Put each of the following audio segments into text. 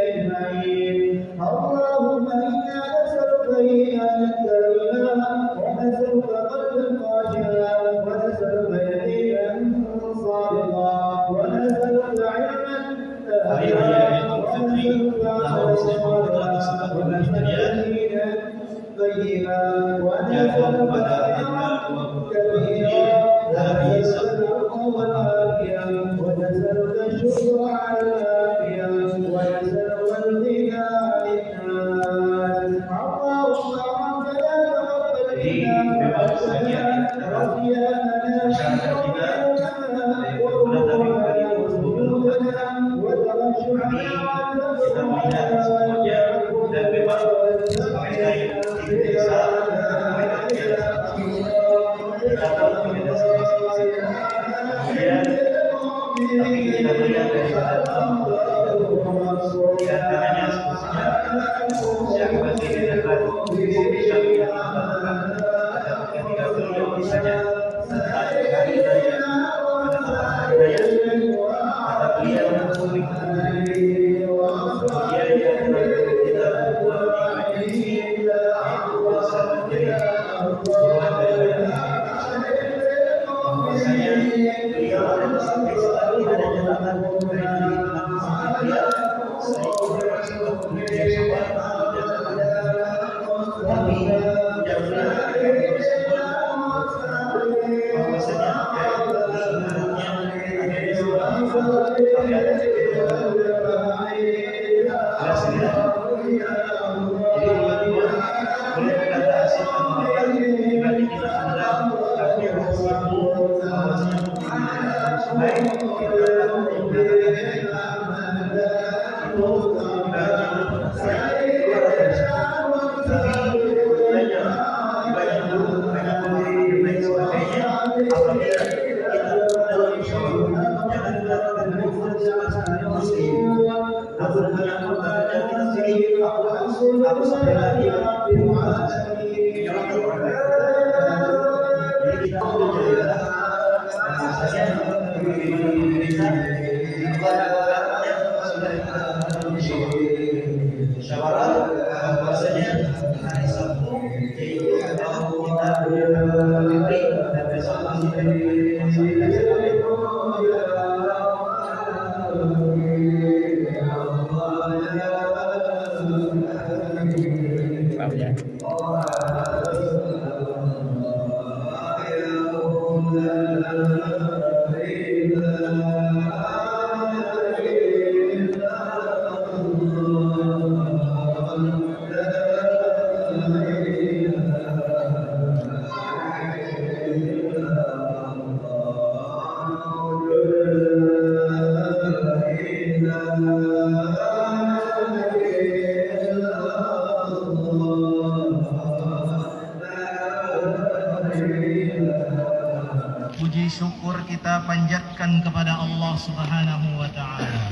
أجمعين. اللهم إنا نسألك إيمانا كاملا ونسألك قلبا خاشعا ونسألك يقينا صادقا ونسألك علما نافعا ونسألك عملا صالحا ونسألك دينا قيما ونسألك خيرا كثيرا ونسألك العفو والعافية ونسألك الشكر على العافية ونسألك الغنى عن الناس. اللهم ربنا تقبل منا وصيامنا وركوعنا وسجودنا وترجعنا Puji syukur kita panjatkan kepada Allah Subhanahu wa Ta'ala,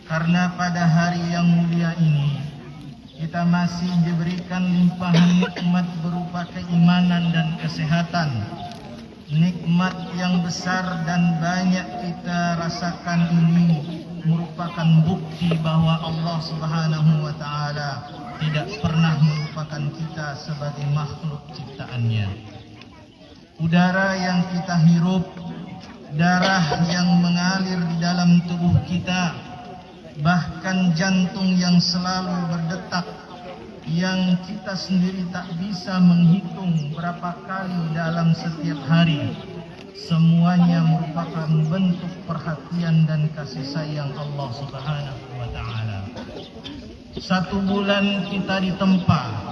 karena pada hari yang mulia ini kita masih diberikan limpahan nikmat berupa keimanan dan kesehatan. Nikmat yang besar dan banyak kita rasakan ini merupakan bukti bahwa Allah Subhanahu wa Ta'ala tidak pernah melupakan kita sebagai makhluk ciptaannya. Udara yang kita hirup, darah yang mengalir di dalam tubuh kita, bahkan jantung yang selalu berdetak, yang kita sendiri tak bisa menghitung berapa kali dalam setiap hari, semuanya merupakan bentuk perhatian dan kasih sayang Allah Subhanahu wa Ta'ala. 1 bulan kita ditempa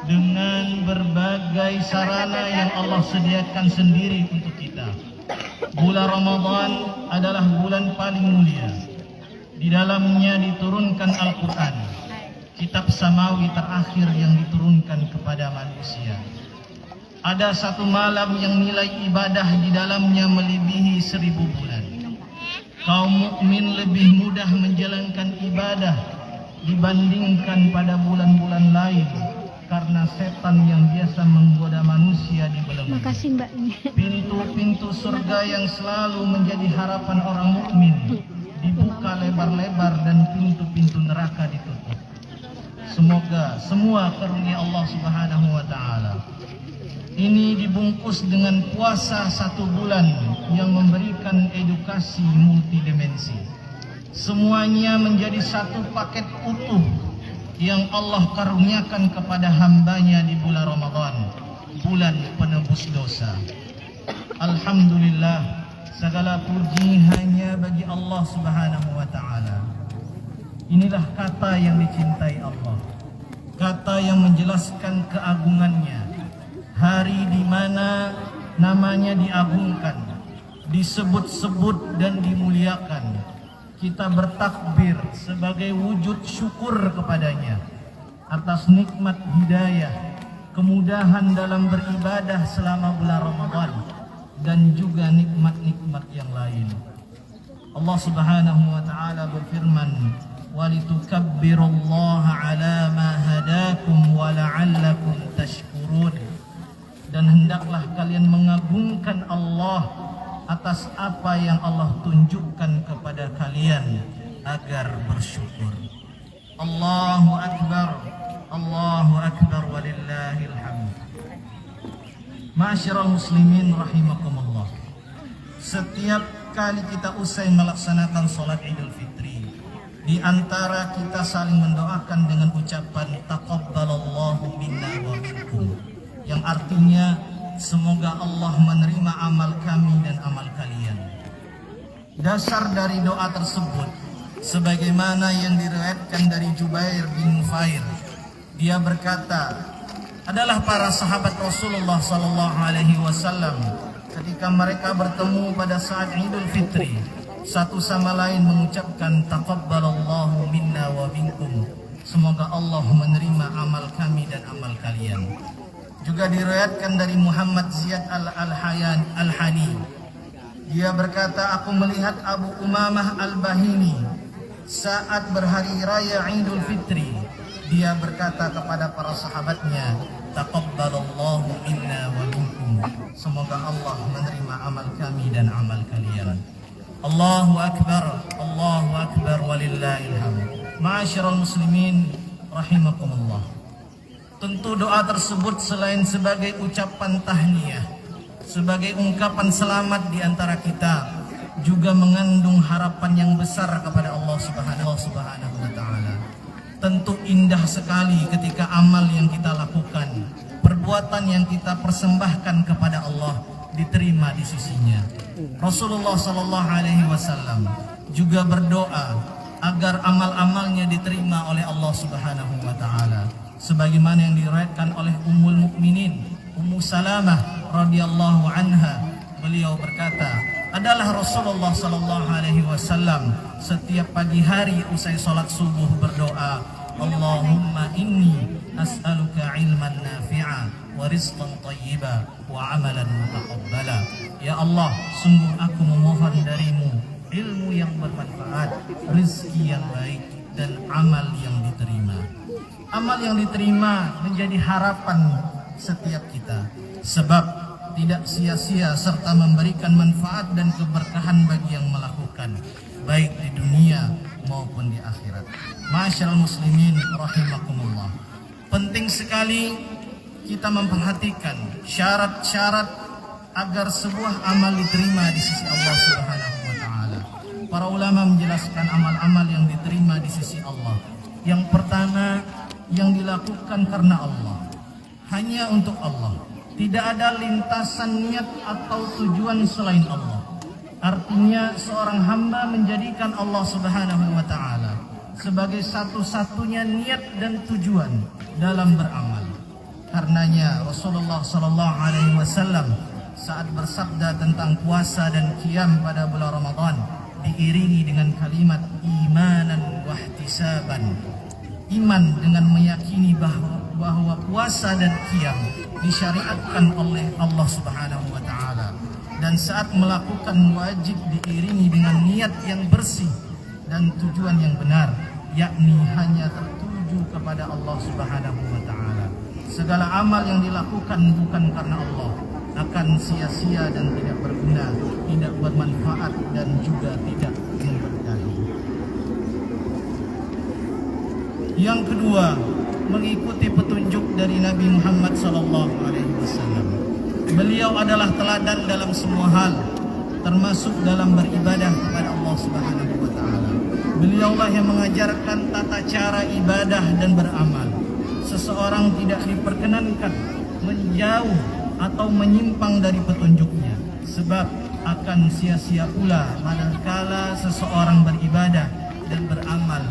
dengan berbagai sarana yang Allah sediakan sendiri untuk kita. Bulan Ramadan adalah bulan paling mulia. Di dalamnya diturunkan Al-Quran, kitab samawi terakhir yang diturunkan kepada manusia. Ada 1 malam yang nilai ibadah di dalamnya melebihi 1000 bulan. Kaum mukmin lebih mudah menjalankan ibadah dibandingkan pada bulan-bulan lain, karena setan yang biasa menggoda manusia dibelenggu. Makasih Mbak. Pintu-pintu surga yang selalu menjadi harapan orang mukmin dibuka lebar-lebar dan pintu-pintu semoga semua karunia Allah Subhanahu wa taala ini dibungkus dengan puasa 1 bulan yang memberikan edukasi multidimensi. Semuanya menjadi satu paket utuh yang Allah karuniakan kepada hambanya di bulan Ramadan, bulan penebus dosa. Alhamdulillah, segala puji hanya bagi Allah Subhanahu wa taala. Inilah kata yang dicintai Allah, kata yang menjelaskan keagungannya. Hari di mana namanya diagungkan, disebut-sebut dan dimuliakan. Kita bertakbir sebagai wujud syukur kepadanya atas nikmat hidayah, kemudahan dalam beribadah selama bulan Ramadan, dan juga nikmat-nikmat yang lain. Allah Subhanahu wa taala berfirman, "Walitukabbirullaha 'ala ma hadakum wa la'allakum tashkurun." Dan hendaklah kalian mengagungkan Allah atas apa yang Allah tunjukkan kepada kalian agar bersyukur. Allahu Akbar, Allahu Akbar, walillahil hamd. Ma'asyiral muslimin rahimakumullah. Setiap kali kita usai melaksanakan salat Idul Fitri, di antara kita saling mendoakan dengan ucapan taqabbalallahu minna wa minkum, yang artinya semoga Allah menerima amal kami dan amal kalian. Dasar dari doa tersebut sebagaimana yang diriwayatkan dari Jubair bin Nufair, dia berkata, adalah para sahabat Rasulullah sallallahu alaihi wasallam ketika mereka bertemu pada saat Idul Fitri, satu sama lain mengucapkan taqabbalallahu minna wa minkum, semoga Allah menerima amal kami dan amal kalian. Juga diriwayatkan dari Muhammad Ziyad al-Hani, dia berkata, aku melihat Abu Umamah al-Bahili saat berhari raya Idul Fitri, dia berkata kepada para sahabatnya, taqabbalallahu minna wa minkum, semoga Allah menerima amal kami dan amal kalian. Allahu Akbar, Allahu Akbar, walillahil hamd. Ma'asyiral muslimin rahimakumullah. Tentu doa tersebut selain sebagai ucapan tahniyah, sebagai ungkapan selamat di antara kita, juga mengandung harapan yang besar kepada Allah Subhanahu wa taala. Tentu indah sekali ketika amal yang kita lakukan, perbuatan yang kita persembahkan kepada Allah diterima di sisinya. Rasulullah sallallahu alaihi wasallam juga berdoa agar amal-amalnya diterima oleh Allah Subhanahu wa taala. Sebagaimana yang diriwayatkan oleh Ummul Mukminin Ummu Salamah radhiyallahu anha, beliau berkata, adalah Rasulullah sallallahu alaihi wasallam setiap pagi hari usai salat subuh berdoa, Allahumma inni as'aluka ilman nafi'a wa rizqan thayyiba wa amalan mutaqabbala. Ya Allah, sungguh aku memohon darimu ilmu yang bermanfaat, rezeki yang baik, dan amal yang diterima. Amal yang diterima menjadi harapan setiap kita, sebab tidak sia-sia serta memberikan manfaat dan keberkahan bagi yang melakukan, baik di dunia maupun di akhirat. Ma'asyiral muslimin rahimakumullah. Penting sekali kita memperhatikan syarat-syarat agar sebuah amal diterima di sisi Allah Subhanahu wa taala. Para ulama menjelaskan amal-amal yang diterima di sisi Allah. Yang pertama, yang dilakukan karena Allah, hanya untuk Allah, tidak ada lintasan niat atau tujuan selain Allah. Artinya seorang hamba menjadikan Allah Subhanahu wa taala sebagai satu-satunya niat dan tujuan dalam beramal. Karenanya Rasulullah sallallahu alaihi wasallam saat bersabda tentang puasa dan qiyam pada bulan Ramadan diiringi dengan kalimat imanan wa ihtisaban. Iman dengan meyakini bahwa puasa dan qiyam disyariatkan oleh Allah Subhanahu wa taala, dan saat melakukan wajib diiringi dengan niat yang bersih dan tujuan yang benar, yakni hanya tertuju kepada Allah Subhanahu wa taala. Segala amal yang dilakukan bukan karena Allah akan sia-sia dan tidak berguna, tidak bermanfaat, dan juga tidak memberkahi. Yang kedua, mengikuti petunjuk dari Nabi Muhammad SAW. Beliau adalah teladan dalam semua hal, termasuk dalam beribadah kepada Allah Subhanahu wa taala. Beliaulah yang mengajarkan tata cara ibadah dan beramal. Seseorang tidak diperkenankan menjauh atau menyimpang dari petunjuknya, sebab akan sia-sia pula manakala seseorang beribadah dan beramal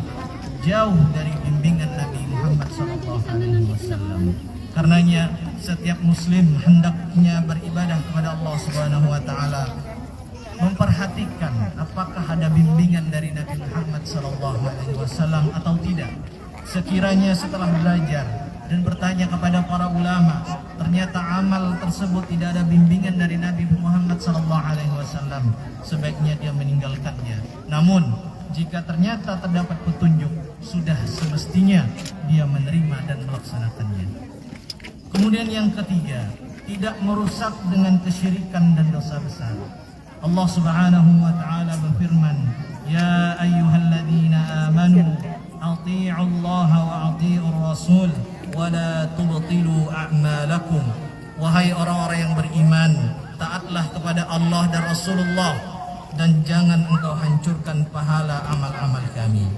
jauh dari bimbingan Nabi Muhammad SAW. Karenanya setiap muslim hendaknya beribadah kepada Allah Subhanahu wa taala, memperhatikan apakah ada bimbingan dari Nabi Muhammad SAW atau tidak. Sekiranya setelah belajar dan bertanya kepada para ulama, ternyata amal tersebut tidak ada bimbingan dari Nabi Muhammad SAW, sebaiknya dia meninggalkannya. Namun, jika ternyata terdapat petunjuk, sudah semestinya dia menerima dan melaksanakannya. Kemudian yang ketiga, tidak merusak dengan kesyirikan dan dosa besar. Allah Subhanahu wa taala berfirman, "Ya ayyuhalladzina amanu atii'u Allah wa atii'ur rasul wa la tubtilu a'malakum." Wahai orang-orang yang beriman, taatlah kepada Allah dan Rasulullah dan jangan engkau hancurkan pahala amal-amal kami.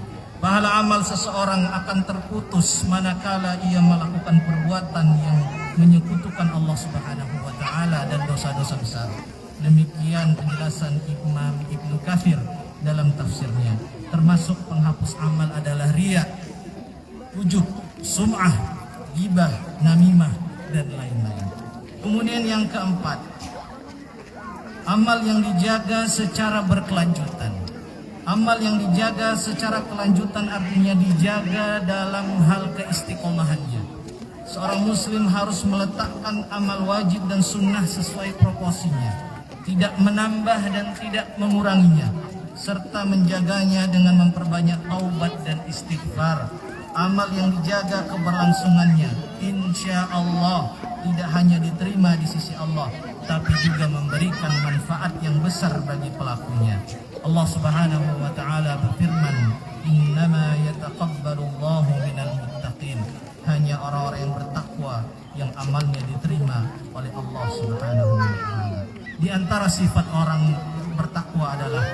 Pahala amal seseorang akan terputus manakala ia melakukan perbuatan yang menyekutukan Allah Subhanahu wa taala dan dosa-dosa besar. Demikian penjelasan Imam Ibnu Katsir dalam tafsirnya. Termasuk penghapus amal adalah riya, ujub, sum'ah, ghibah, namimah, dan lain-lain. Kemudian yang keempat, amal yang dijaga secara berkelanjutan. Amal yang dijaga secara kelanjutan artinya dijaga dalam hal keistiqomahannya. Seorang muslim harus meletakkan amal wajib dan sunnah sesuai proporsinya, tidak menambah dan tidak menguranginya, serta menjaganya dengan memperbanyak taubat dan istighfar. Amal yang dijaga keberlangsungannya, insya Allah tidak hanya diterima di sisi Allah, tapi juga memberikan manfaat yang besar bagi pelakunya. Allah Subhanahu wa taala berfirman, "Innama yataqabbalullahu minal muttaqin." Hanya orang-orang yang bertakwa yang amalnya diterima oleh Allah Subhanahu wa taala. Di antara sifat orang bertakwa adalah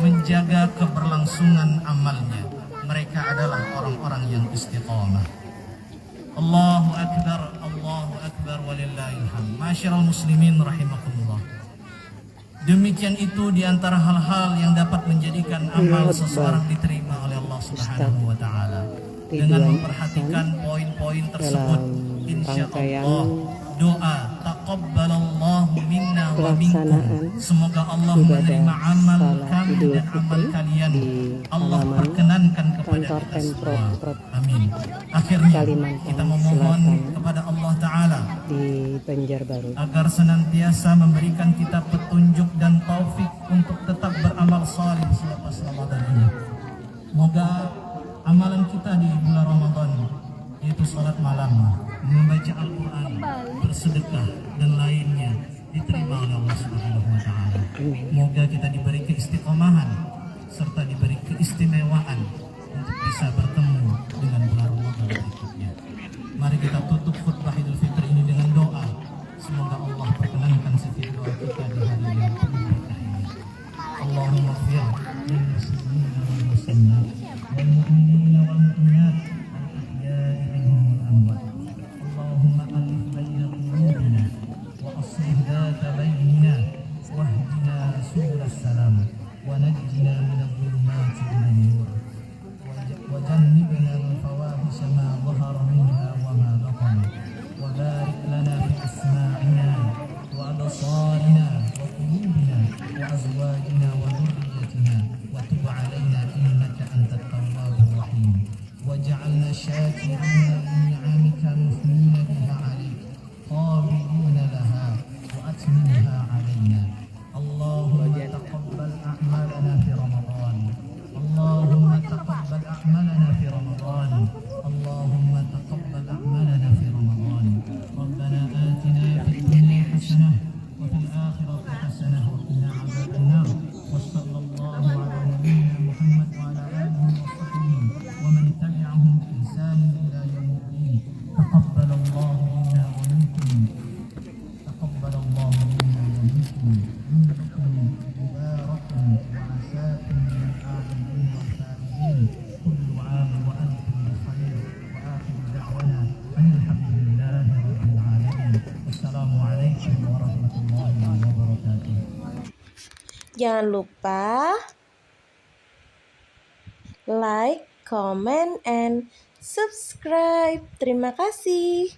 menjaga keberlangsungan amalnya. Mereka adalah orang-orang yang istiqamah. Allahu akbar walillahil hamd. Masyarul muslimin rahimakumullah. Demikian itu di antara hal-hal yang dapat menjadikan amal seseorang diterima oleh Allah Subhanahu wa taala. Dengan memperhatikan poin-poin tersebut, insya Allah doa taqabbalallahu minna wa minkum, semoga Allah menerima amal kami dan amal kalian. Allah perkenankan kepada kita semua. Amin. Akhirnya kita memohon kepada Allah Ta'ala di Banjarbaru agar senantiasa memberikan kita petunjuk dan taufik untuk tetap beramal salih selepas Ramadan ini. Semoga amalan kita di bulan Ramadan, yaitu salat malam, membaca Al-Quran, bersedekah dan lainnya, diterima oleh Allah Subhanahu wa taala. Semoga kita diberi keistiqomahan serta diberi keistimewaan untuk bisa bertemu dengan bulan Ramadan berikutnya. Mari kita tutup khutbah Idul Fitri ini dengan doa. Semoga Allah perkenankan setiap doa kita di hari yang penuh berkah ini. Allahumma ighfir lil muslimina wal muslimat wal mu'minina wal mu'minat al ahya'i minhum wal amwat. Allahumma alif baina qulubina wa aslih dhata bainina wahdina subulas salam wa najjina minadh dhulumati ilan nur wa jannibna al fawahisha ma dhahara minha wa ma batana wa barik lana fi asma'ina wa absarina wa qulubina wa azwajina wa dhurriyyatina wa tub 'alaina innaka antat tawwabur rahim waj'alna syakirina li ni'amika muthnina biha 'alaik qabidina laha wa atmimha 'alaina. Allahumma taqabbal a'malana fi Ramadan. Allahumma taqabbal a'malana fi Ramadan. Allahumma taqabbal a'malana fi Ramadan. Rabbana atina fid dunya hasanah wa fil akhirati hasanah wa qina 'adzaban nar. Wa sallallahu 'ala nabiyyina Muhammad wa 'ala alihi wa sahbihi wa man tabi'ahum bi ihsan ila yaumil din. Jangan lupa like, comment, and subscribe. Terima kasih.